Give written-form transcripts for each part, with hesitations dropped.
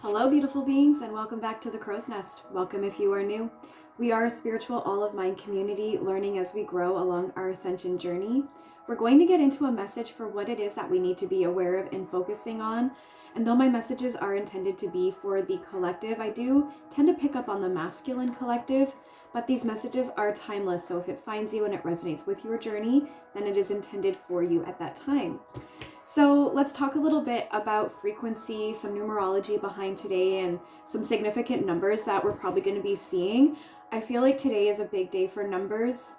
Hello, beautiful beings, and welcome back to the Crow's Nest. Welcome if you are new. We are a spiritual all-of-mind community learning as we grow along our ascension journey. We're going to get into a message for what it is that we need to be aware of and focusing on. And though my messages are intended to be for the collective, I do tend to pick up on the masculine collective, but these messages are timeless. So if it finds you and it resonates with your journey, then it is intended for you at that time. So let's talk a little bit about frequency, some numerology behind today, and some significant numbers that we're probably going to be seeing. I feel like today is a big day for numbers.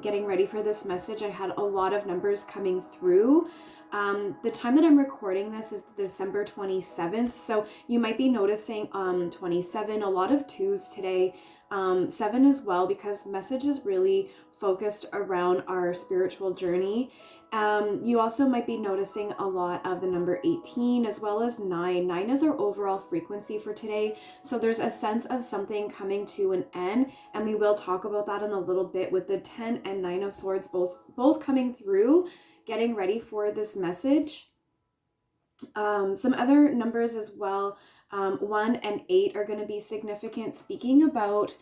Getting ready for this message, I had a lot of numbers coming through. The time that I'm recording this is December 27th, so you might be noticing 27, a lot of 2s today, 7 as well, because message is really focused around our spiritual journey. You also might be noticing a lot of the number 18 as well as 9. 9 is our overall frequency for today. So there's a sense of something coming to an end, and we will talk about that in a little bit with the 10 and 9 of swords both coming through, getting ready for this message. Some other numbers as well. 1 and 8 are going to be significant, speaking about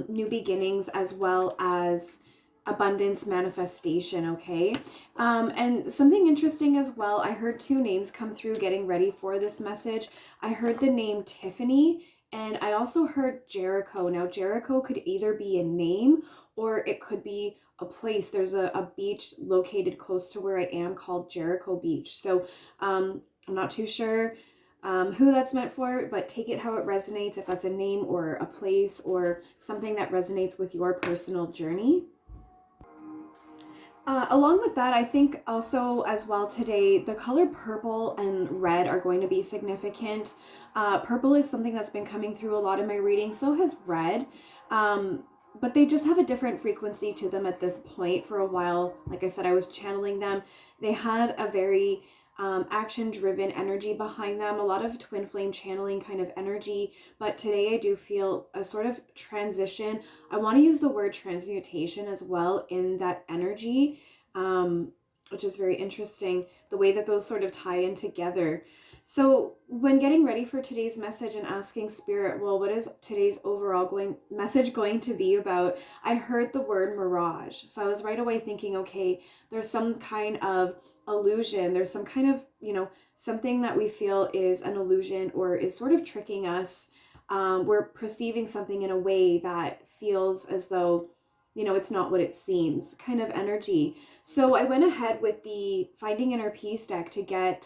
new beginnings as well as abundance manifestation, okay? And something interesting as well, I heard 2 names come through getting ready for this message. I heard the name Tiffany, and I also heard Jericho. Now, Jericho could either be a name or it could be a place. There's a beach located close to where I am called Jericho Beach. So I'm not too sure who that's meant for, but take it how it resonates, if that's a name or a place or something that resonates with your personal journey. Along with that, I think also as well today, the color purple and red are going to be significant. Purple is something that's been coming through a lot of my readings, so has red. But they just have a different frequency to them at this point. For a while, like I said, I was channeling them. They had a very action-driven energy behind them, a lot of twin flame channeling kind of energy. But today I do feel a sort of transition. I want to use the word transmutation as well in that energy, which is very interesting, the way that those sort of tie in together. So when getting ready for today's message and asking Spirit, well, what is today's overall message going to be about? I heard the word mirage. So I was right away thinking, okay, there's some kind of illusion. There's some kind of, something that we feel is an illusion or is sort of tricking us. We're perceiving something in a way that feels as though, it's not what it seems kind of energy. So I went ahead with the Finding Inner Peace deck to get,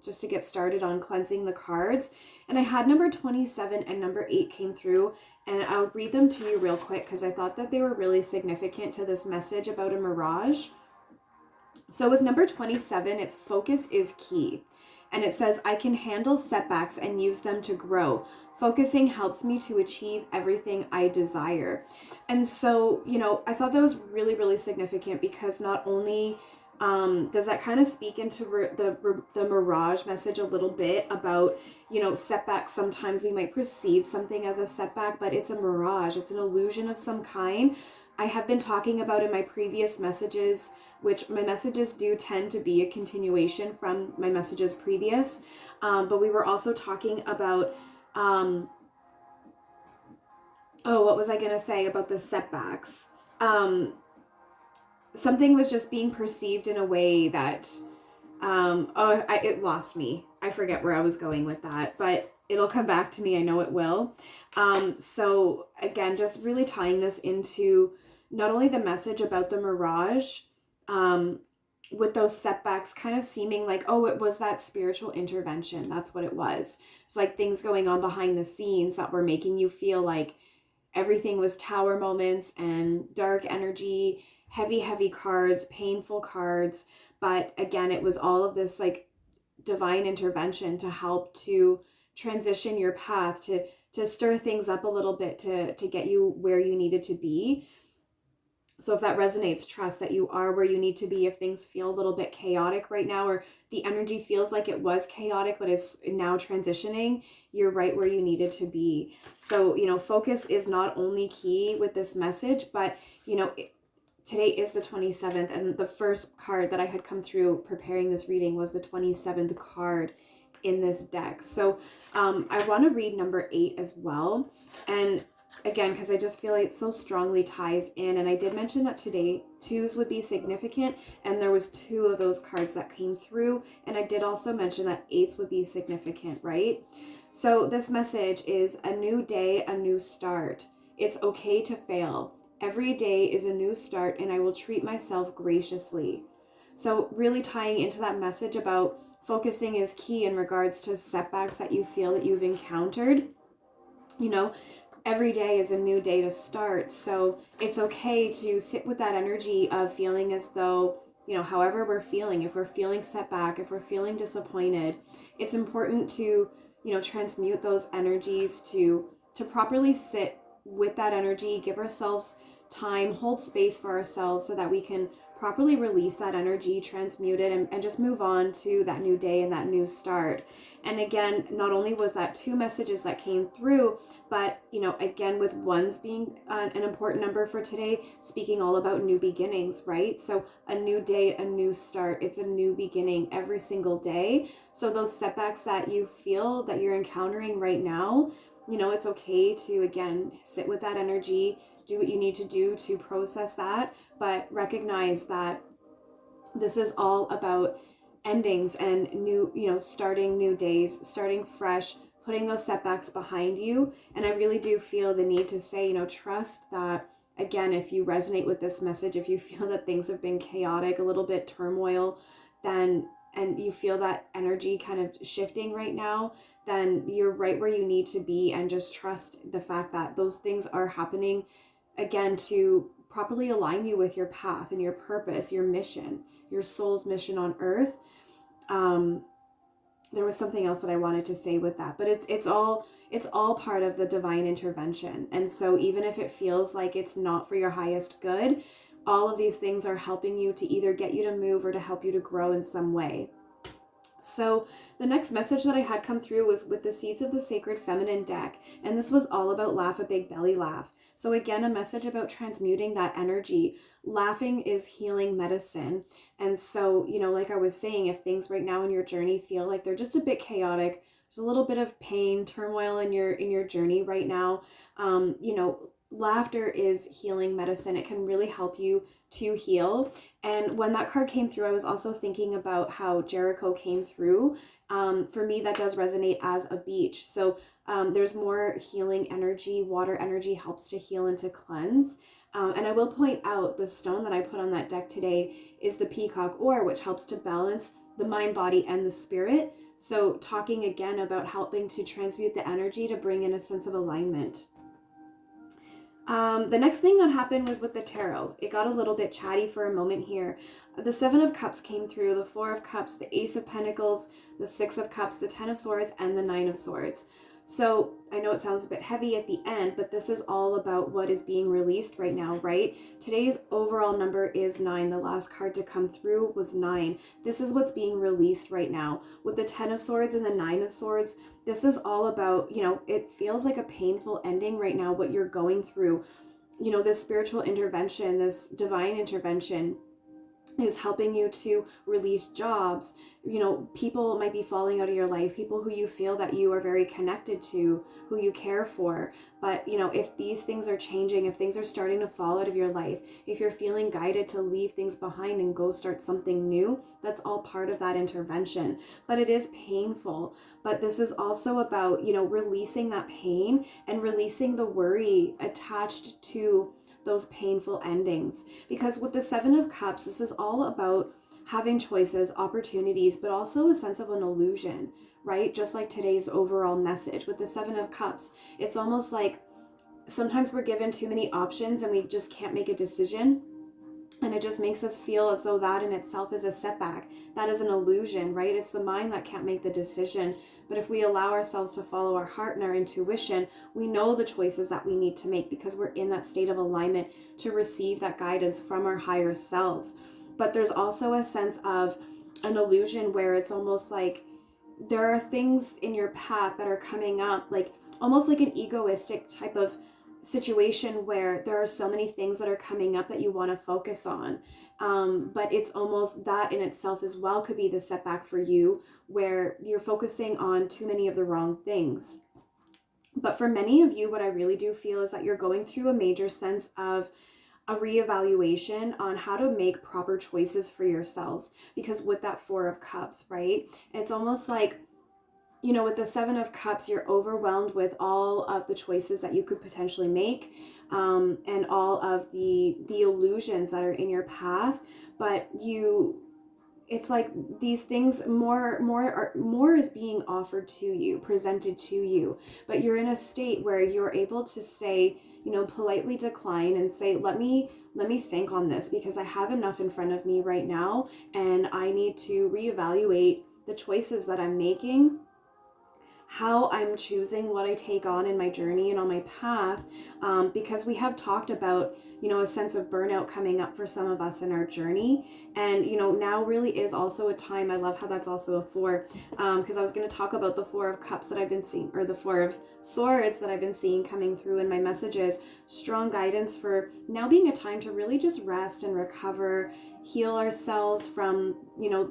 just to get started on cleansing the cards. And I had number 27 and number 8 came through, and I'll read them to you real quick because I thought that they were really significant to this message about a mirage. So with number 27, its focus is key. And it says, I can handle setbacks and use them to grow. Focusing helps me to achieve everything I desire. And so, I thought that was really, really significant because not only does that kind of speak into the mirage message a little bit about, setbacks. Sometimes we might perceive something as a setback, but it's a mirage. It's an illusion of some kind. I have been talking about in my previous messages, which my messages do tend to be a continuation from my messages previous. But we were also talking about, what was I going to say about the setbacks? Something was just being perceived in a way that, it lost me. I forget where I was going with that, but it'll come back to me. I know it will. So again, just really tying this into not only the message about the mirage, with those setbacks kind of seeming like, oh, it was that spiritual intervention. That's what it was. It's like things going on behind the scenes that were making you feel like everything was tower moments and dark energy, heavy cards, painful cards. But again, it was all of this like divine intervention to help to transition your path, to stir things up a little bit, to get you where you needed to be. So if that resonates, trust that you are where you need to be. If things feel a little bit chaotic right now, or the energy feels like it was chaotic, but is now transitioning, you're right where you needed to be. So, focus is not only key with this message, but, today is the 27th. And the first card that I had come through preparing this reading was the 27th card in this deck. So I want to read number 8 as well. And again, because I just feel like it so strongly ties in. And I did mention that today 2s would be significant, and there was 2 of those cards that came through. And I did also mention that 8s would be significant, right? So this message is a new day, a new start. It's okay to fail. Every day is a new start, and I will treat myself graciously. So really tying into that message about focusing is key in regards to setbacks that you feel that you've encountered. You know, every day is a new day to start. So it's okay to sit with that energy of feeling as though, you know, however we're feeling, if we're feeling setback, if we're feeling disappointed, it's important to, you know, transmute those energies to properly sit with that energy, give ourselves time, hold space for ourselves so that we can properly release that energy, transmute it, and just move on to that new day and that new start. And again, not only was that 2 messages that came through, but, you know, again, with 1s being an important number for today, speaking all about new beginnings, right? So a new day, a new start. It's a new beginning every single day. So those setbacks that you feel that you're encountering right now, you know, it's okay to, again, sit with that energy, do what you need to do to process that, but recognize that this is all about endings and new, you know, starting new days, starting fresh, putting those setbacks behind you. And I really do feel the need to say, you know, trust that, again, if you resonate with this message, if you feel that things have been chaotic, a little bit turmoil, then, and you feel that energy kind of shifting right now, then you're right where you need to be, and just trust the fact that those things are happening, again, to properly align you with your path and your purpose, your mission, your soul's mission on earth. There was something else that I wanted to say with that, but it's all part of the divine intervention. And so even if it feels like it's not for your highest good, all of these things are helping you to either get you to move or to help you to grow in some way. So the next message that I had come through was with the Seeds of the Sacred Feminine deck, and this was all about laugh a big belly laugh. So again, a message about transmuting that energy. Laughing is healing medicine. And so, you know, like I was saying, if things right now in your journey feel like they're just a bit chaotic, there's a little bit of pain, turmoil in your journey right now, you know, laughter is healing medicine. It can really help you to heal. And when that card came through, I was also thinking about how Jericho came through. For me, that does resonate as a beach. So there's more healing energy. Water energy helps to heal and to cleanse. And I will point out the stone that I put on that deck today is the peacock ore, which helps to balance the mind, body, and the spirit. So talking again about helping to transmute the energy to bring in a sense of alignment. The next thing that happened was with the tarot. It got a little bit chatty for a moment here. The 7 of Cups came through, the 4 of Cups, the Ace of Pentacles, the 6 of Cups, the 10 of Swords, and the 9 of Swords. So I know it sounds a bit heavy at the end, but this is all about what is being released right now, right? Today's overall number is 9. The last card to come through was 9. This is what's being released right now. With the 10 of Swords and the 9 of Swords, this is all about, you know, it feels like a painful ending right now, what you're going through. You know, this spiritual intervention, this divine intervention is helping you to release jobs. You know, people might be falling out of your life, people who you feel that you are very connected to, who you care for. But, you know, if these things are changing, if things are starting to fall out of your life, if you're feeling guided to leave things behind and go start something new, that's all part of that intervention. But it is painful. But this is also about, you know, releasing that pain and releasing the worry attached to those painful endings. Because with the 7 of Cups, this is all about having choices, opportunities, but also a sense of an illusion, right? Just like today's overall message with the 7 of Cups, it's almost like sometimes we're given too many options and we just can't make a decision. And it just makes us feel as though that in itself is a setback. That is an illusion, right? It's the mind that can't make the decision. But if we allow ourselves to follow our heart and our intuition, we know the choices that we need to make because we're in that state of alignment to receive that guidance from our higher selves. But there's also a sense of an illusion where it's almost like there are things in your path that are coming up, like almost like an egoistic type of situation where there are so many things that are coming up that you want to focus on. But it's almost that in itself as well could be the setback for you, where you're focusing on too many of the wrong things. But for many of you, what I really do feel is that you're going through a major sense of a reevaluation on how to make proper choices for yourselves. Because with that Four of Cups, right? It's almost like, you know, with the Seven of Cups, you're overwhelmed with all of the choices that you could potentially make, and all of the illusions that are in your path. But it's like these things, more is being offered to you, presented to you, but you're in a state where you're able to say, you know, politely decline and say, let me think on this, because I have enough in front of me right now, and I need to reevaluate the choices that I'm making, how I'm choosing what I take on in my journey and on my path, because we have talked about, you know, a sense of burnout coming up for some of us in our journey. And, you know, now really is also a time, I love how that's also a four, because I was going to talk about the Four of Cups that I've been seeing, or the Four of Swords that I've been seeing coming through in my messages. Strong guidance for now being a time to really just rest and recover, heal ourselves from, you know,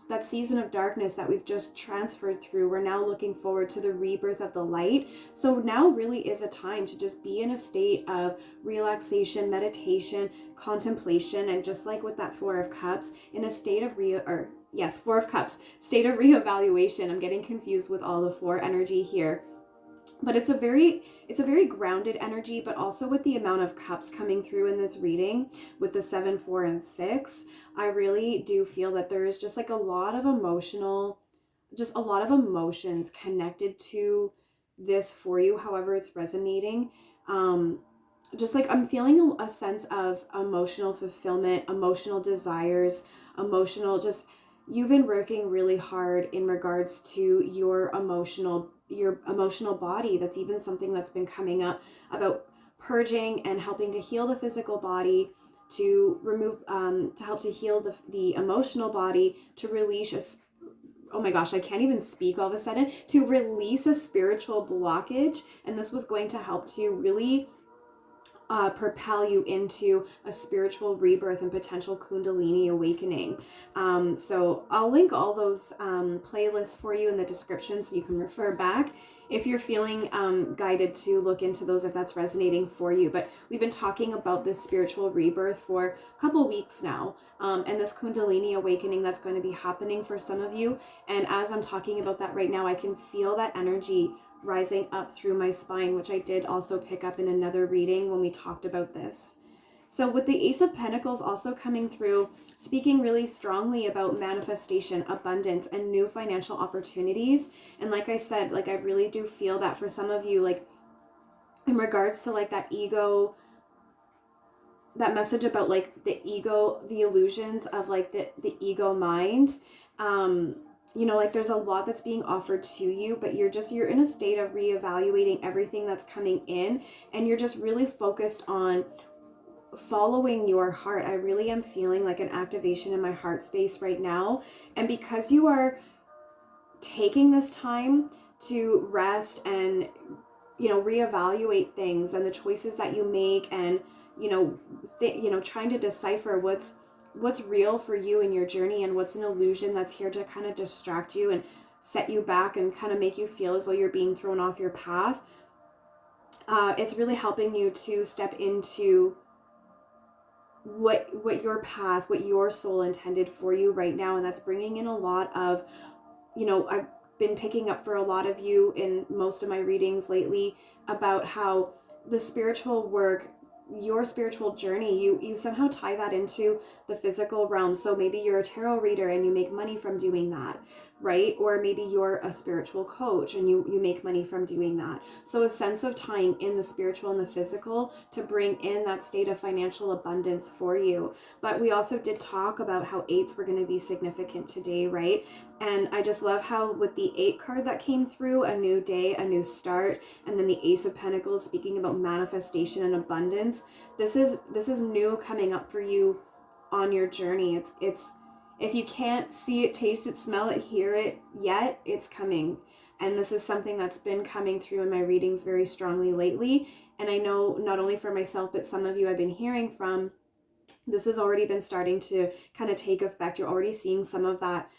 that season of darkness that we've just transferred through. We're now looking forward to the rebirth of the light. So now really is a time to just be in a state of relaxation, meditation, contemplation, and just like with that Four of Cups, in a state of Four of Cups, state of reevaluation. I'm getting confused with all the four energy here. But it's a very grounded energy, but also with the amount of cups coming through in this reading with the 7, 4, and 6, I really do feel that there is just like a lot of emotions connected to this for you, however it's resonating. Just like I'm feeling a sense of emotional fulfillment, emotional desires, just you've been working really hard in regards to your emotional body. That's even something that's been coming up about purging and helping to heal the physical body, to remove to help to heal the emotional body, to release oh my gosh, I can't even speak all of a sudden, to release a spiritual blockage. And this was going to help to really propel you into a spiritual rebirth and potential Kundalini awakening. So I'll link all those playlists for you in the description so you can refer back if you're feeling guided to look into those, if that's resonating for you. But we've been talking about this spiritual rebirth for a couple weeks now, and this Kundalini awakening that's going to be happening for some of you. And as I'm talking about that right now, I can feel that energy rising up through my spine, which I did also pick up in another reading when we talked about this. So with the Ace of Pentacles also coming through, speaking really strongly about manifestation, abundance, and new financial opportunities. And like I said, like I really do feel that for some of you, like in regards to like that ego, that message about like the ego, the illusions of like the ego mind, you know, like there's a lot that's being offered to you, but you're in a state of reevaluating everything that's coming in, and you're just really focused on following your heart. I really am feeling like an activation in my heart space right now. And because you are taking this time to rest and, you know, reevaluate things and the choices that you make, and, you know, trying to decipher what's real for you in your journey and what's an illusion that's here to kind of distract you and set you back and kind of make you feel as though you're being thrown off your path. It's really helping you to step into what your path, what your soul intended for you right now. And that's bringing in a lot of, you know, I've been picking up for a lot of you in most of my readings lately about how the spiritual work, your spiritual journey, you somehow tie that into the physical realm. So maybe you're a tarot reader and you make money from doing that, right? Or maybe you're a spiritual coach and you make money from doing that. So a sense of tying in the spiritual and the physical to bring in that state of financial abundance for you. But we also did talk about how 8s were going to be significant today, right? And I just love how with the 8 card that came through, a new day, a new start, and then the Ace of Pentacles speaking about manifestation and abundance. This is new coming up for you on your journey. It's if you can't see it, taste it, smell it, hear it yet, it's coming. And this is something that's been coming through in my readings very strongly lately. And I know not only for myself, but some of you I've been hearing from, this has already been starting to kind of take effect. You're already seeing some of that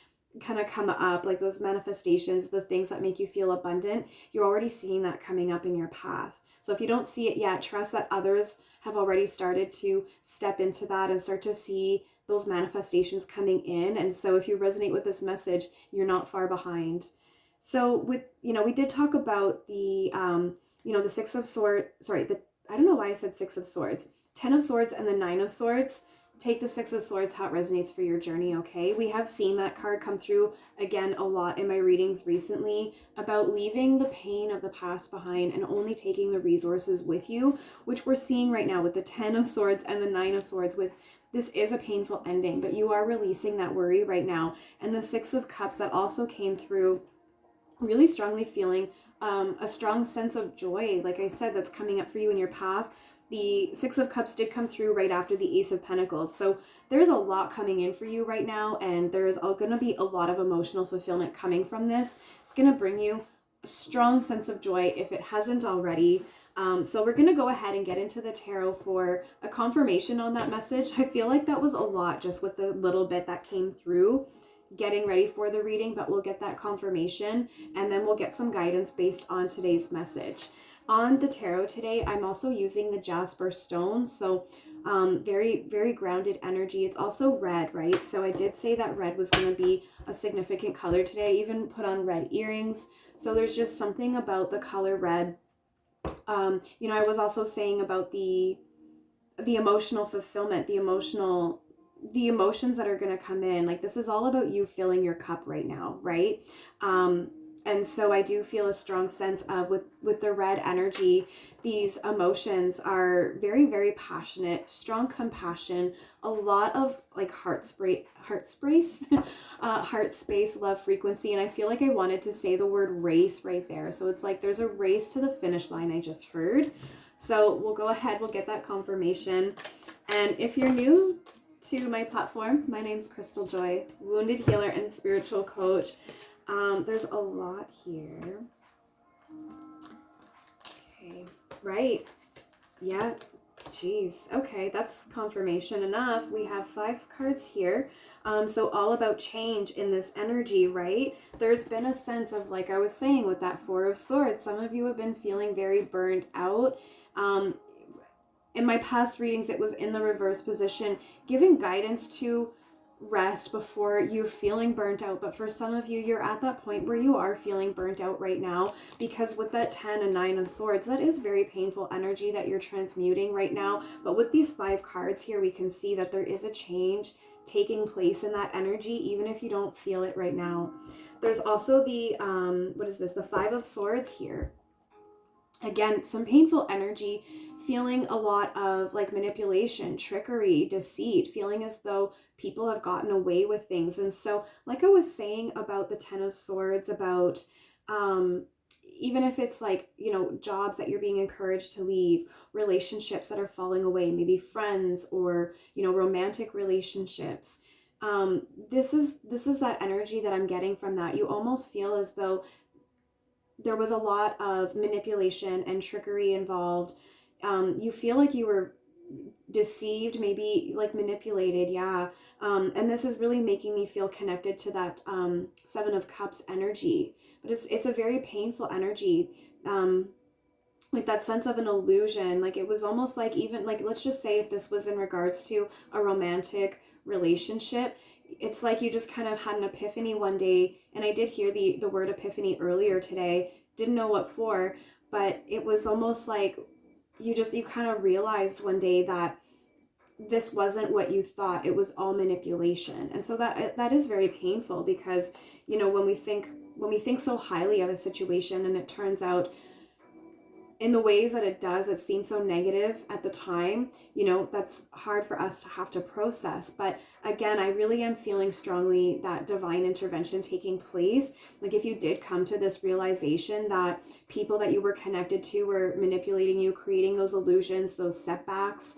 kind of come up, like those manifestations, the things that make you feel abundant. You're already seeing that coming up in your path. So if you don't see it yet, trust that others have already started to step into that and start to see those manifestations coming in. And so if you resonate with this message, you're not far behind. So with, we did talk about the, the Six of Swords, I don't know why I said Six of Swords, 10 of Swords and the 9 of Swords. Take the Six of Swords, how it resonates for your journey, okay? We have seen that card come through again a lot in my readings recently about leaving the pain of the past behind and only taking the resources with you, which we're seeing right now with the 10 of Swords and the 9 of Swords. With this is a painful ending, but you are releasing that worry right now. And the Six of Cups that also came through, really strongly feeling a strong sense of joy, like I said, that's coming up for you in your path. The Six of Cups did come through right after the Ace of Pentacles. So there's a lot coming in for you right now, and there's going to be a lot of emotional fulfillment coming from this. It's going to bring you a strong sense of joy if it hasn't already. So we're going to go ahead and get into the tarot for a confirmation on that message. I feel like that was a lot just with the little bit that came through getting ready for the reading, but we'll get that confirmation and then we'll get some guidance based on today's message. On the tarot today, I'm also using the Jasper stone. So very, very grounded energy. It's also red, right? So I did say that red was going to be a significant color today. I even put on red earrings. So there's just something about the color red. I was also saying about the emotional fulfillment, the emotions that are going to come in. Like, this is all about you filling your cup right now, right? And so I do feel a strong sense of with the red energy, these emotions are very, very passionate, strong compassion, a lot of like heart space, love frequency. And I feel like I wanted to say the word race right there. So it's like there's a race to the finish line, I just heard. So we'll go ahead, we'll get that confirmation. And if you're new to my platform, my name's Crystaljoy, wounded healer and spiritual coach. There's a lot here. Okay, right. Yeah, geez. Okay, that's confirmation enough. We have 5 cards here. So all about change in this energy, right? There's been a sense of, like I was saying with that 4 of Swords, some of you have been feeling very burned out. In my past readings, it was in the reverse position, giving guidance to rest before you're feeling burnt out. But for some of you, you're at that point where you are feeling burnt out right now, because with that 10 and 9 of Swords, that is very painful energy that you're transmuting right now. But with these 5 cards here, we can see that there is a change taking place in that energy, even if you don't feel it right now. There's also the, what is this? The 5 of Swords here. Again, some painful energy, feeling a lot of like manipulation, trickery, deceit, feeling as though people have gotten away with things. And so, like I was saying about the 10 of Swords, about even if it's like, jobs that you're being encouraged to leave, relationships that are falling away, maybe friends or, romantic relationships. This is that energy that I'm getting from that. You almost feel as though there was a lot of manipulation and trickery involved. You feel like you were deceived, maybe like manipulated. Yeah. And this is really making me feel connected to that 7 of Cups energy. But it's a very painful energy. Like that sense of an illusion. Like it was almost like, even like, let's just say if this was in regards to a romantic relationship, it's like you just kind of had an epiphany one day. And I did hear the word epiphany earlier today. Didn't know what for, but it was almost like you kind of realized one day that this wasn't what you thought. It was all manipulation. And so that is very painful, because, when we think so highly of a situation and it turns out in the ways that it does, it seems so negative at the time, that's hard for us to have to process. But again, I really am feeling strongly that divine intervention taking place. Like if you did come to this realization that people that you were connected to were manipulating you, creating those illusions, those setbacks,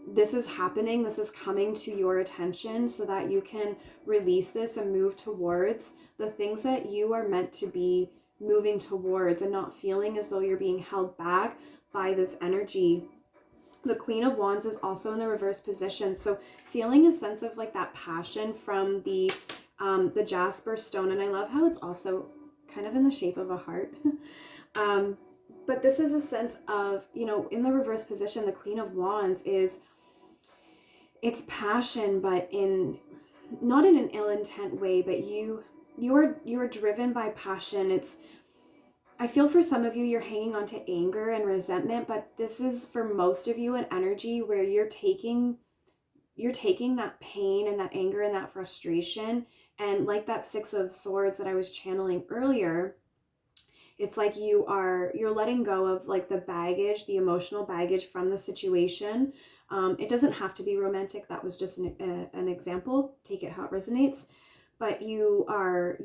this is happening, this is coming to your attention so that you can release this and move towards the things that you are meant to be moving towards and not feeling as though you're being held back by this energy. The Queen of Wands is also in the reverse position. So feeling a sense of like that passion from the jasper stone. And I love how it's also kind of in the shape of a heart. But this is a sense of, you know, in the reverse position, the Queen of Wands is, it's passion, but in not in an ill intent way, but you are driven by passion. It's, I feel for some of you, you're hanging on to anger and resentment, but this is for most of you an energy where you're taking that pain and that anger and that frustration, and like that Six of Swords that I was channeling earlier, it's like you're letting go of like the baggage, the emotional baggage from the situation. It doesn't have to be romantic. That was just an example. Take it how it resonates. But you're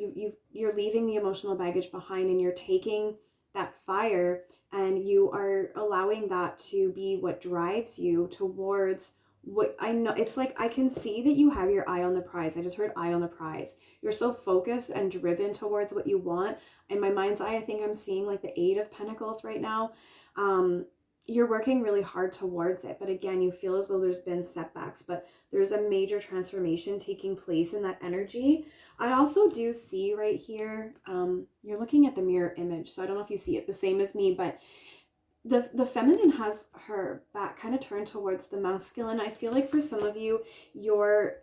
leaving the emotional baggage behind, and you're taking that fire and you are allowing that to be what drives you towards what I know. It's like I can see that you have your eye on the prize. I just heard eye on the prize. You're so focused and driven towards what you want. In my mind's eye, I think I'm seeing like the Eight of Pentacles right now. You're working really hard towards it, but again, you feel as though there's been setbacks, but there's a major transformation taking place in that energy. I also do see right here, you're looking at the mirror image, so I don't know if you see it the same as me, but the feminine has her back kind of turned towards the masculine. I feel like for some of you, your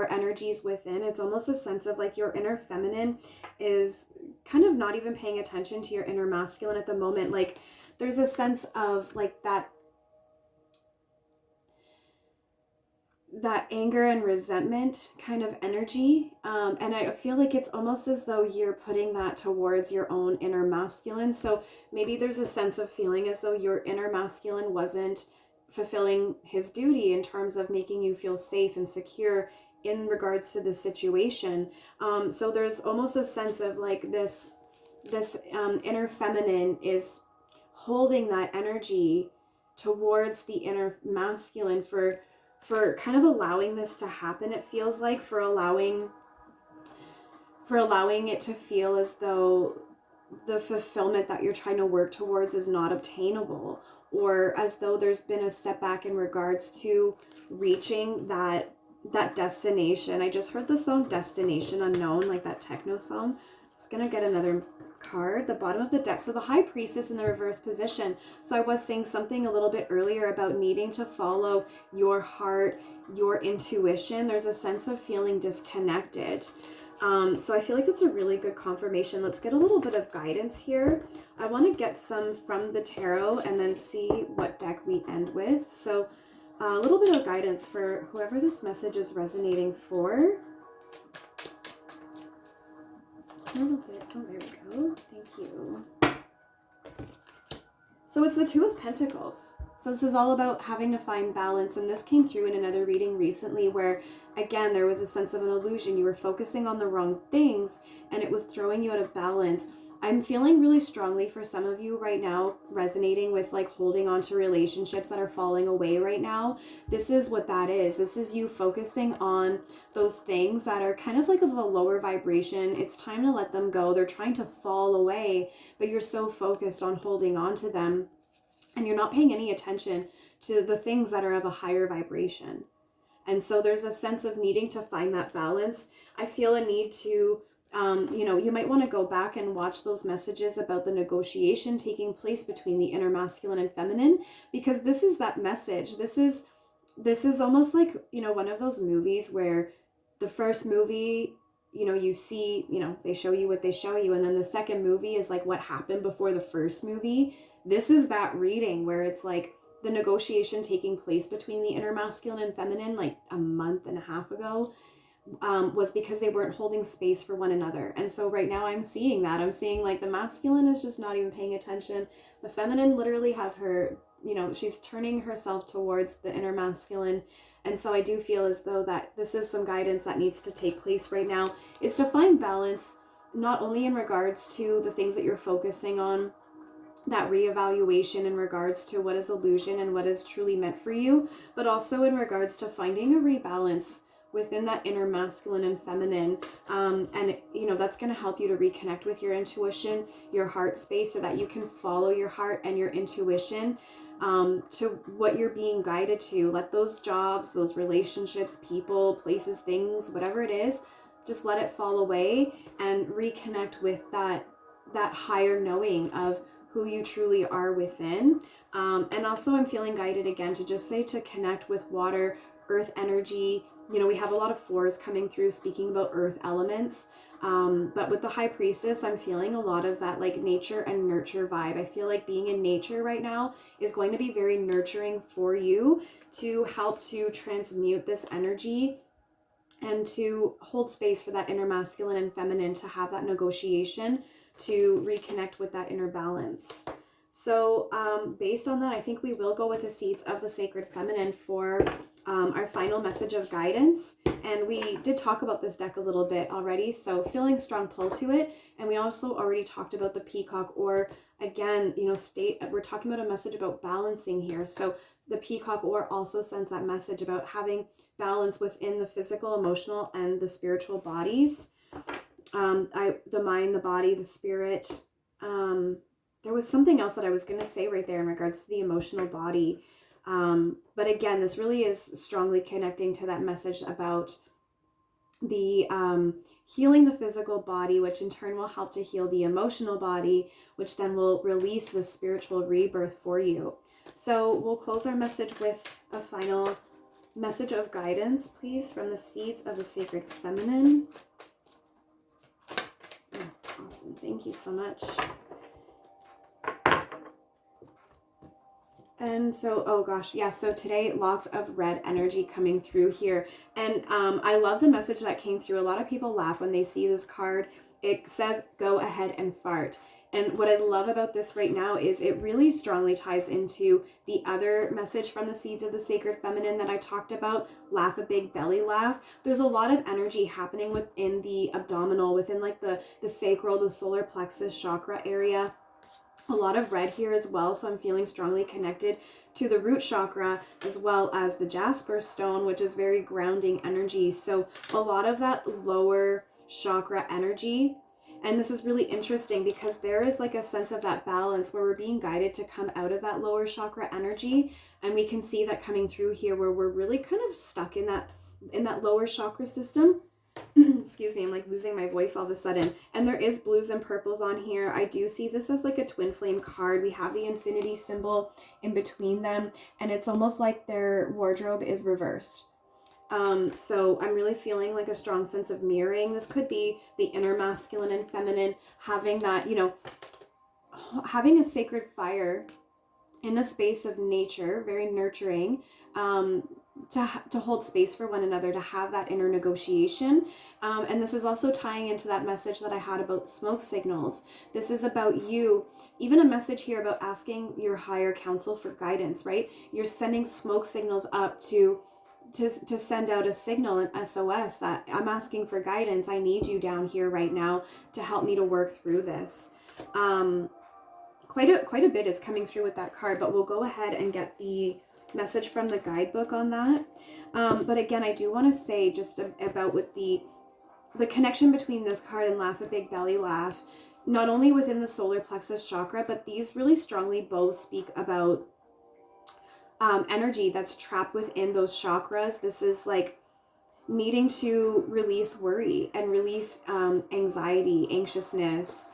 energies within, it's almost a sense of like your inner feminine is kind of not even paying attention to your inner masculine at the moment. Like there's a sense of like that anger and resentment kind of energy, and I feel like it's almost as though you're putting that towards your own inner masculine. So maybe there's a sense of feeling as though your inner masculine wasn't fulfilling his duty in terms of making you feel safe and secure in regards to the situation. So there's almost a sense of like this inner feminine is holding that energy towards the inner masculine for kind of allowing this to happen. It feels like for allowing it to feel as though the fulfillment that you're trying to work towards is not obtainable, or as though there's been a setback in regards to reaching that destination. I just heard the song Destination Unknown, like that techno song. Just gonna get another card, the bottom of the deck. So the High Priestess in the reverse position. So I was saying something a little bit earlier about needing to follow your heart, your intuition. There's a sense of feeling disconnected. So I feel like that's a really good confirmation. Let's get a little bit of guidance here. I want to get some from the tarot and then see what deck we end with. So a little bit of guidance for whoever this message is resonating for. A little bit. Oh, there we go. Thank you. So it's the Two of Pentacles. So this is all about having to find balance. And this came through in another reading recently where, again, there was a sense of an illusion. You were focusing on the wrong things and it was throwing you out of balance. I'm feeling really strongly for some of you right now, resonating with like holding on to relationships that are falling away right now. This is what that is. This is you focusing on those things that are kind of like of a lower vibration. It's time to let them go. They're trying to fall away, but you're so focused on holding on to them and you're not paying any attention to the things that are of a higher vibration. And so there's a sense of needing to find that balance. I feel a need to you might want to go back and watch those messages about the negotiation taking place between the inner masculine and feminine, because this is that message. This is almost like, one of those movies where the first movie, you see, they show you what they show you. And then the second movie is like what happened before the first movie. This is that reading where it's like the negotiation taking place between the inner masculine and feminine like a month and a half ago. Was because they weren't holding space for one another. And so right now I'm seeing that. I'm seeing like the masculine is just not even paying attention. The feminine literally has her, she's turning herself towards the inner masculine. And so I do feel as though that this is some guidance that needs to take place right now, is to find balance, not only in regards to the things that you're focusing on, that reevaluation in regards to what is illusion and what is truly meant for you, but also in regards to finding a rebalance within that inner masculine and feminine. And, you know, that's going to help you to reconnect with your intuition, your heart space, so that you can follow your heart and your intuition to what you're being guided to. Let those jobs, those relationships, people, places, things, whatever it is, just let it fall away and reconnect with that higher knowing of who you truly are within. And also I'm feeling guided again to just say to connect with water, earth energy. You know, we have a lot of fours coming through speaking about earth elements. But with the high priestess, I'm feeling a lot of that like nature and nurture vibe. I feel like being in nature right now is going to be very nurturing for you to help to transmute this energy and to hold space for that inner masculine and feminine, to have that negotiation, to reconnect with that inner balance. So based on that, I think we will go with the seeds of the sacred feminine for our final message of guidance. And we did talk about this deck a little bit already, so feeling strong pull to it. And we also already talked about the peacock, or again, you know, we're talking about a message about balancing here. So the peacock or also sends that message about having balance within the physical, emotional, and the spiritual bodies. The mind, the body, the spirit. There was something else that I was going to say right there in regards to the emotional body. But again, this really is strongly connecting to that message about the healing the physical body, which in turn will help to heal the emotional body, which then will release the spiritual rebirth for you. So we'll close our message with a final message of guidance, please, from the seeds of the sacred feminine. Oh, awesome. Thank you so much. And so, oh gosh, yeah, so today, lots of red energy coming through here. And I love the message that came through. A lot of people laugh when they see this card. It says, go ahead and fart. And what I love about this right now is it really strongly ties into the other message from the seeds of the sacred feminine that I talked about, laugh a big belly laugh. There's a lot of energy happening within the abdominal, within like the sacral, the solar plexus chakra area. A lot of red here as well, so I'm feeling strongly connected to the root chakra as well as the jasper stone, which is very grounding energy. So a lot of that lower chakra energy. And this is really interesting because there is like a sense of that balance where we're being guided to come out of that lower chakra energy. And we can see that coming through here where we're really kind of stuck in that lower chakra system. Excuse me, I'm like losing my voice all of a sudden. And there is blues and purples on here. I do see this as like a twin flame card. We have the infinity symbol in between them, and it's almost like their wardrobe is reversed. So I'm really feeling like a strong sense of mirroring. This could be the inner masculine and feminine having that, you know, having a sacred fire in a space of nature, very nurturing, to hold space for one another, to have that inner negotiation. And this is also tying into that message that I had about smoke signals. This is about you, even a message here about asking your higher counsel for guidance, right? You're sending smoke signals up to send out a signal, an SOS, that I'm asking for guidance. I need you down here right now to help me to work through this. Quite a bit is coming through with that card, but we'll go ahead and get the message from the guidebook on that. But again, I do want to say just about with the connection between this card and laugh a big belly laugh, not only within the solar plexus chakra, but these really strongly both speak about energy that's trapped within those chakras. This is like needing to release worry and release anxiety, anxiousness.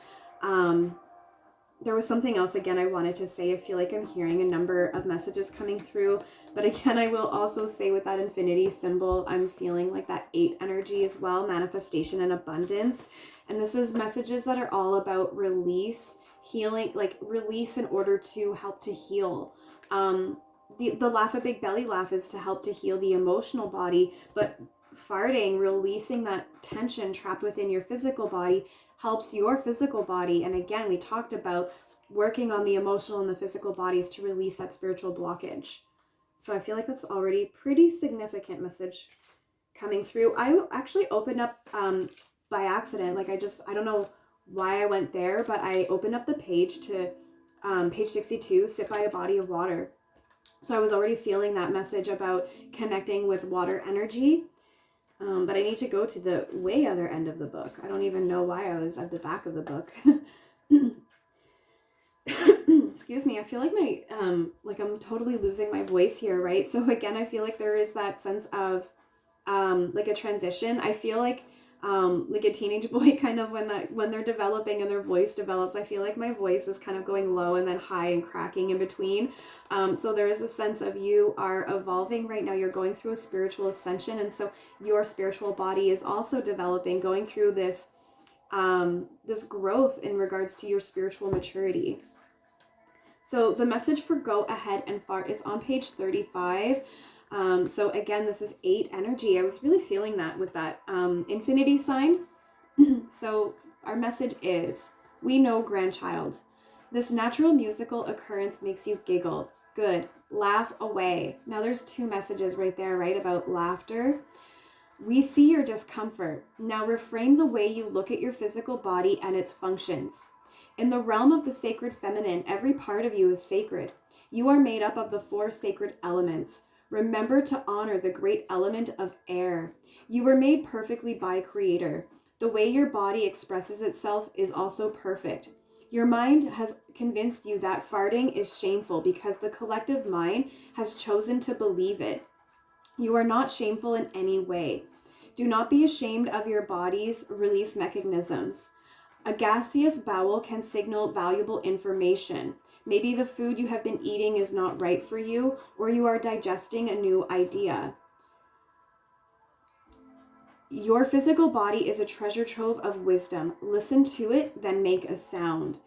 There was something else again I wanted to say. I feel like I'm hearing a number of messages coming through, but again, I will also say with that infinity symbol, I'm feeling like that 8 energy as well, manifestation and abundance. And this is messages that are all about release, healing, like release in order to help to heal. The laugh a big belly laugh is to help to heal the emotional body, but farting, releasing that tension trapped within your physical body, helps your physical body. And again, we talked about working on the emotional and the physical bodies to release that spiritual blockage. So I feel like that's already pretty significant message coming through. I actually opened up by accident. Like I don't know why I went there, but I opened up the page to page 62, sit by a body of water. So I was already feeling that message about connecting with water energy. But I need to go to the way other end of the book. I don't even know why I was at the back of the book. Excuse me, I feel like like I'm totally losing my voice here, right? So again, I feel like there is that sense of like a transition. I feel like a teenage boy kind of when they're developing and their voice develops. I feel like my voice is kind of going low and then high and cracking in between. So there is a sense of you are evolving right now. You're going through a spiritual ascension, and so your spiritual body is also developing, going through this this growth in regards to your spiritual maturity. So the message for go ahead and fart is on page 35. So again, this is 8 energy. I was really feeling that with that infinity sign. So our message is, we know, grandchild. This natural musical occurrence makes you giggle. Good. Laugh away. Now there's 2 messages right there, right, about laughter. We see your discomfort. Now reframe the way you look at your physical body and its functions. In the realm of the sacred feminine, every part of you is sacred. You are made up of the 4 sacred elements. Remember to honor the great element of air. You were made perfectly by Creator. The way your body expresses itself is also perfect. Your mind has convinced you that farting is shameful because the collective mind has chosen to believe it. You are not shameful in any way. Do not be ashamed of your body's release mechanisms. A gaseous bowel can signal valuable information. Maybe the food you have been eating is not right for you, or you are digesting a new idea. Your physical body is a treasure trove of wisdom. Listen to it, then make a sound.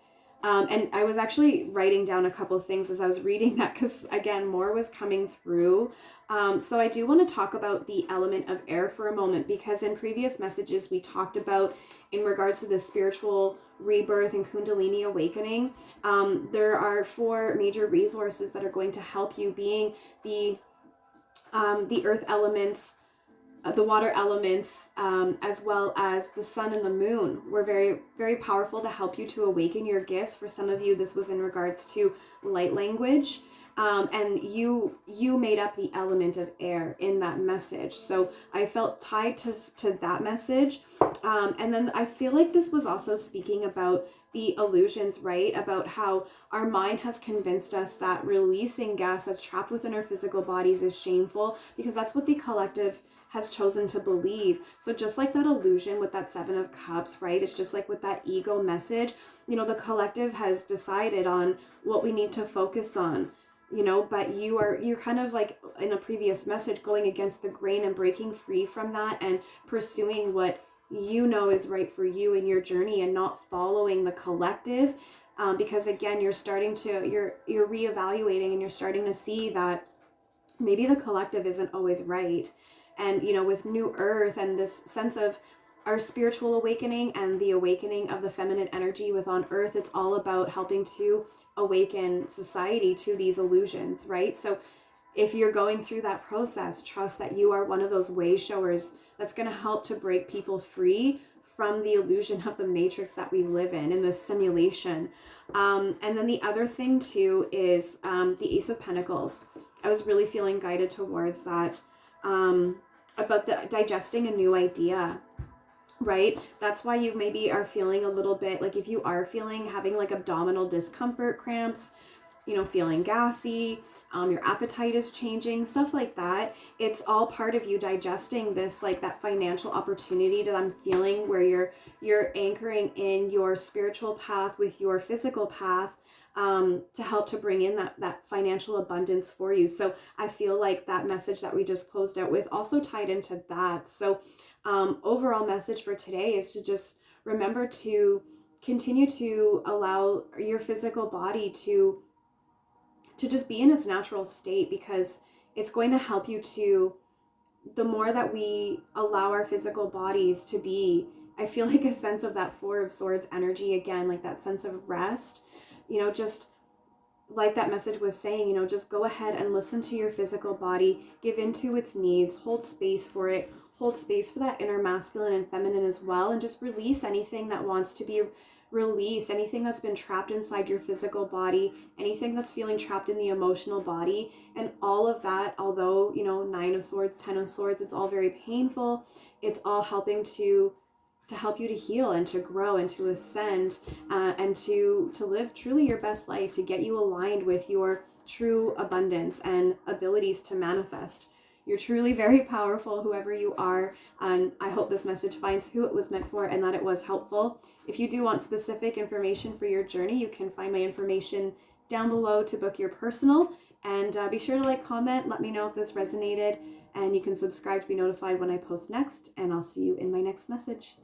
And I was actually writing down a couple of things as I was reading that because, again, more was coming through. So I do want to talk about the element of air for a moment, because in previous messages we talked about, in regards to the spiritual rebirth and Kundalini awakening, there are 4 major resources that are going to help you, being the earth elements, the water elements, as well as the sun and the moon, were very, very powerful to help you to awaken your gifts. For some of you, this was in regards to light language. And you made up the element of air in that message. So I felt tied to that message. And then I feel like this was also speaking about the illusions, right? About how our mind has convinced us that releasing gas that's trapped within our physical bodies is shameful, because that's what the collective has chosen to believe. So just like that illusion with that 7 of Cups, right? It's just like with that ego message, the collective has decided on what we need to focus on, but you're kind of like in a previous message going against the grain and breaking free from that and pursuing what is right for you in your journey, and not following the collective, because again, you're reevaluating, and you're starting to see that maybe the collective isn't always right. And with New Earth and this sense of our spiritual awakening and the awakening of the feminine energy on Earth, it's all about helping to awaken society to these illusions, right? So if you're going through that process, trust that you are one of those way showers that's going to help to break people free from the illusion of the matrix that we live in this simulation. And then the other thing too is the Ace of Pentacles. I was really feeling guided towards that, about the digesting a new idea, right? That's why you maybe are feeling a little bit like, if you are having like abdominal discomfort, cramps, feeling gassy, your appetite is changing, stuff like that. It's all part of you digesting this, like that financial opportunity that I'm feeling, where you're anchoring in your spiritual path with your physical path, to help to bring in that financial abundance for you. So I feel like that message that we just closed out with also tied into that. So overall message for today is to just remember to continue to allow your physical body to just be in its natural state, because it's going to help you to, the more that we allow our physical bodies to be, I feel like a sense of that 4 of Swords energy again, like that sense of rest, just like that message was saying, just go ahead and listen to your physical body, give into its needs, hold space for it, hold space for that inner masculine and feminine as well, and just release anything that wants to be release anything that's been trapped inside your physical body, anything that's feeling trapped in the emotional body. And all of that, although, you know, 9 of Swords, 10 of Swords, it's all very painful. It's all helping to help you to heal and to grow and to ascend, and to live truly your best life, to get you aligned with your true abundance and abilities to manifest. You're truly very powerful, whoever you are, and I hope this message finds who it was meant for and that it was helpful. If you do want specific information for your journey, you can find my information down below to book your personal, and be sure to like, comment, let me know if this resonated, and you can subscribe to be notified when I post next, and I'll see you in my next message.